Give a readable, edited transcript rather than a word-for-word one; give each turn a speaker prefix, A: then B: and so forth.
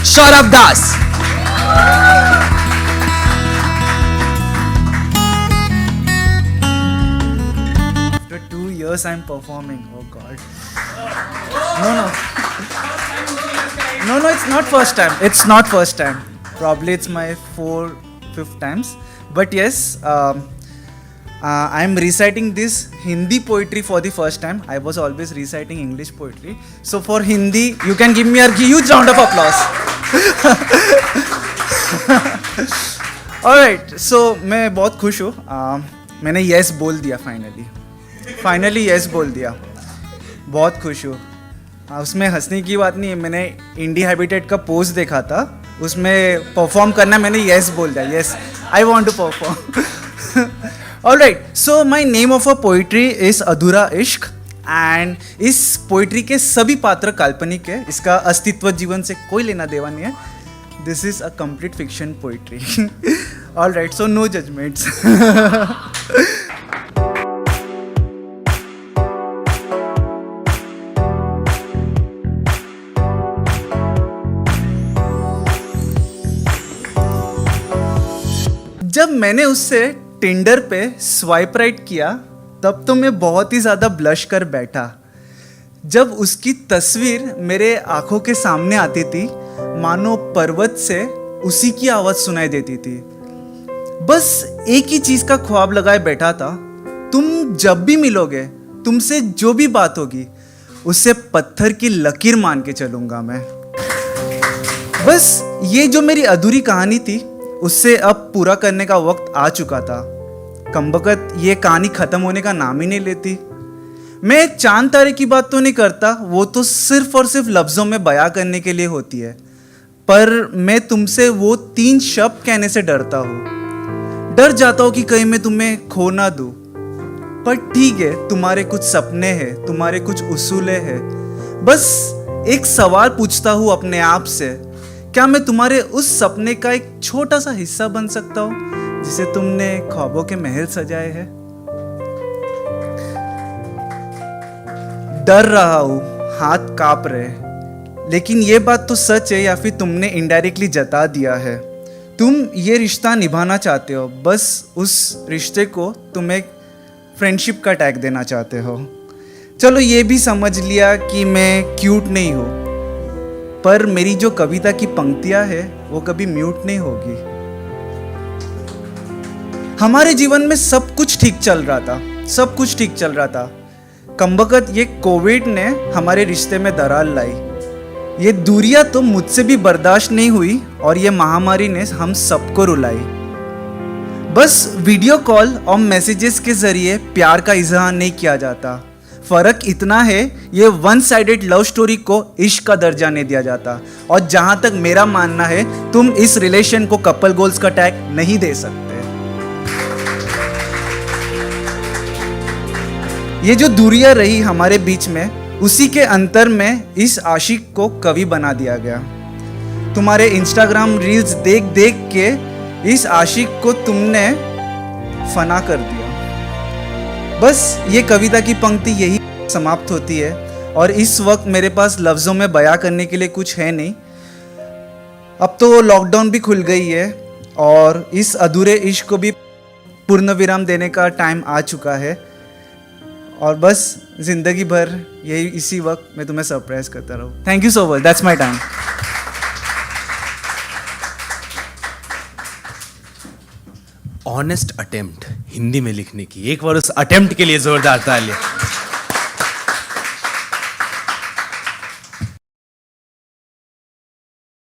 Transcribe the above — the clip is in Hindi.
A: Saurabh Das.
B: After 2 years I'm performing. Oh God. No, it's not first time. It's not first time. Probably it's my 4th-5th times. But yes, I'm reciting this Hindi poetry for the first time. I was always reciting English poetry. So for Hindi, you can give me a huge round of applause. Alright, so मैं बहुत खुश हूँ. मैंने yes बोल दिया फाइनली yes बोल दिया. बहुत खुश हूँ. उसमें हंसने की बात नहीं है. मैंने इंडी हैबिटेट का पोस्ट देखा था, उसमें परफॉर्म करना, मैंने yes बोल दिया. Yes, I want to perform. Alright, so my name of a poetry is अधूरा इश्क एंड इस पोइट्री के सभी पात्र काल्पनिक है. इसका अस्तित्व जीवन से कोई लेना देवा नहीं है. This is a complete fiction poetry. Alright, so no judgments. जब मैंने उससे टिंडर पे स्वाइप राइट किया तब तो मैं बहुत ही ज़्यादा ब्लश कर बैठा. जब उसकी तस्वीर मेरे आंखों के सामने आती थी, मानो पर्वत से उसी की आवाज़ सुनाई देती थी. बस एक ही चीज़ का ख्वाब लगाए बैठा था. तुम जब भी मिलोगे, तुमसे जो भी बात होगी, उससे पत्थर की लकीर मान के चलूँगा मैं. बस ये जो मेरी अधूरी कहानी थी, उससे अब पूरा करने का वक्त आ चुका था. कमबख्त ये कहानी ख़त्म होने का नाम ही नहीं लेती. मैं चांद तारे की बात तो नहीं करता, वो तो सिर्फ और सिर्फ लफ्ज़ों में बयां करने के लिए होती है. पर मैं तुमसे वो 3 शब्द कहने से डरता हूँ. डर जाता हूँ कि कहीं मैं तुम्हें खो ना दूँ. पर ठीक है, तुम्हारे कुछ सपने हैं, तुम्हारे कुछ उसूले हैं. बस एक सवाल पूछता हूँ अपने आप से, क्या मैं तुम्हारे उस सपने का एक छोटा सा हिस्सा बन सकता हूँ जिसे तुमने ख्वाबों के महल सजाए हैं. डर रहा हूँ, हाथ कांप रहे, लेकिन ये बात तो सच है या फिर तुमने इनडायरेक्टली जता दिया है. तुम ये रिश्ता निभाना चाहते हो, बस उस रिश्ते को तुम एक फ्रेंडशिप का टैग देना चाहते हो. चलो ये भी समझ लिया कि मैं क्यूट नहीं हूँ, पर मेरी जो कविता की पंक्तियाँ है वो कभी म्यूट नहीं होगी. हमारे जीवन में सब कुछ ठीक चल रहा था. कमबख्त ये कोविड ने हमारे रिश्ते में दरार लाई. ये दूरियां तो मुझसे भी बर्दाश्त नहीं हुई और ये महामारी ने हम सबको रुलाई. बस वीडियो कॉल और मैसेजेस के जरिए प्यार का इजहार नहीं किया जाता. फ़र्क इतना है, ये वन साइडेड लव स्टोरी को इश्क का दर्जा नहीं दिया जाता. और जहाँ तक मेरा मानना है, तुम इस रिलेशन को कपल गोल्स का टैग नहीं दे सकते. ये जो दूरियां रही हमारे बीच में, उसी के अंतर में इस आशिक को कवि बना दिया गया. तुम्हारे इंस्टाग्राम रील्स देख देख के इस आशिक को तुमने फना कर दिया. बस ये कविता की पंक्ति यही समाप्त होती है और इस वक्त मेरे पास लफ्ज़ों में बयां करने के लिए कुछ है नहीं. अब तो लॉकडाउन भी खुल गई है और इस अधूरे इश्क को भी पूर्ण विराम देने का टाइम आ चुका है. और बस ज़िंदगी भर यही इसी वक्त मैं तुम्हें सरप्राइज करता रहूँ. Thank you so much. That's my time.
A: Honest attempt Hindi में लिखने की. एक बार उस अटेम्प्ट के लिए जोरदार तालियां.